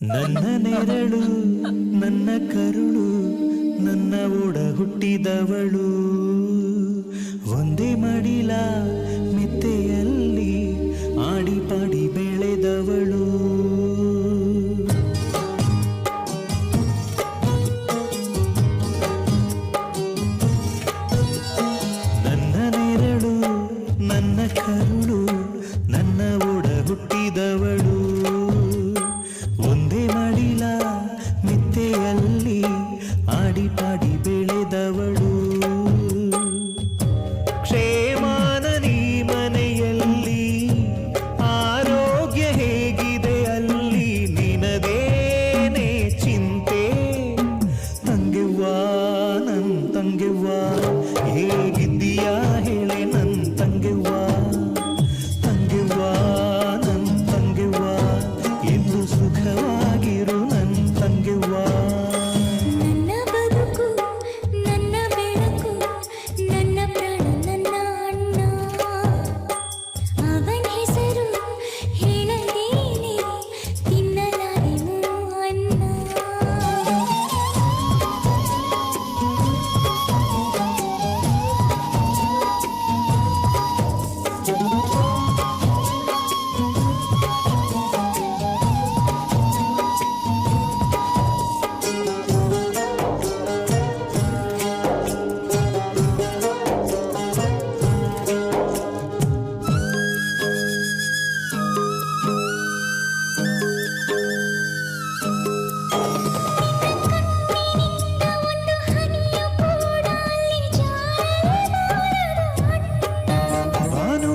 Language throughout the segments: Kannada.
ನನ್ನ ನೆರಳು ನನ್ನ ಕರುಳು ನನ್ನ ಒಡ ಹುಟ್ಟಿದವಳು ಒಂದೇ ಮಡಿಲ ಮೆತ್ತೆಯಲ್ಲಿ ಆಡಿ ಪಾಡಿ ಬೆಳೆದವಳು ನನ್ನ ನೆರಳು ನನ್ನ ಕರುಳು ನನ್ನ ಒಡ ಹುಟ್ಟಿದವಳು ಒಂದೇ ಮಡಿಲ ಮೆತ್ತೆಯಲ್ಲಿ ಆಡಿ ಪಾಡಿ ಬೆಳೆದವಳು ಕ್ಷೇಮಾನ ನೀ ಮನೆಯಲ್ಲಿ ಆರೋಗ್ಯ ಹೇಗಿದೆ ಅಲ್ಲಿ ನಿನದೇನೆ ಚಿಂತೆ ತಂಗೆವ್ವಾ ನನ್ ತಂಗೆವ್ವಾ ಹೇಗಿದ್ದೀಯಾ ಹೇಳೆ ನನ್ ತಂಗೆವ್ವಾ ತಂಗೆವ್ವಾ ನನ್ ತಂಗೆವ್ವಾ ಎಂದು ಸುಖವಾಗಿರು ನನ್ ತಂಗೆವ್ವಾ ನನ್ನ ಬದುಕು ನನ್ನ ಬೆಳಕು ನನ್ನ ಪ್ರಾಣ ನನ್ನ ಅಣ್ಣ ಅವನ ಹೆಸರು ಹೇಳದೇನೆ ತಿನ್ನಲಾರೆನು ಅನ್ನ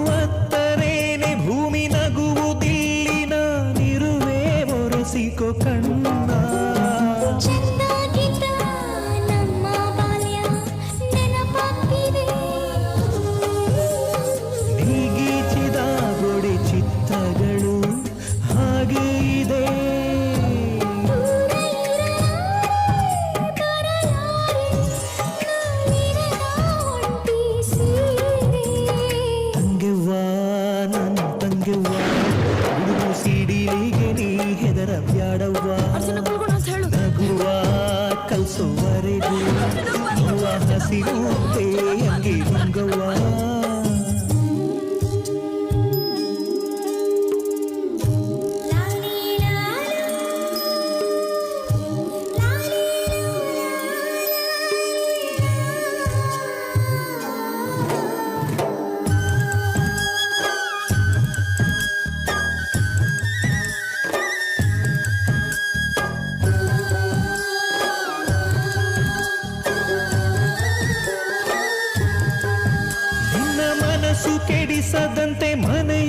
ಭಾನುವತ್ತರೇನೆ ಭೂಮಿ ನಗುವುದಿಲ್ಲಿನ ನಿರುವೆ ಒರೆಸಿಕೊ ಕಣ್ಣ ಚಂದಾಗಿದ್ದ ನಮ್ಮ ಬಾಲ್ಯ ನೆನಪಾಗ್ತಿದೆ ನೀಗೀಚಿದ ಗೋಡೆ ಚಿತ್ರಗಳು ಹಾಗೆ ಇದೆ ದೂರ ಬರಲಾರೆ ನಾನಿರದ ಒಂಟಿ ಸೀರೆ ತಂಗೆವ್ವಾ ನನ್ನ ತಂಗೆವ್ವಾ ಹುಡುಗು ಸಿಡಿಲಿಗೆ ನೀ ಹೆದರ ಬ್ಯಾಡವ್ವಾ ನಗುವ ಕಲ್ಸೋವರೆಗೂ ನೋವ ಹಸಿರುವಂತೆ ಅಂಗಿ ಮಂಗವ್ವಾ ನಿನ್ನ ಮನಸ್ಸು ಕೆಡಿಸದಂತೆ ಮನೆ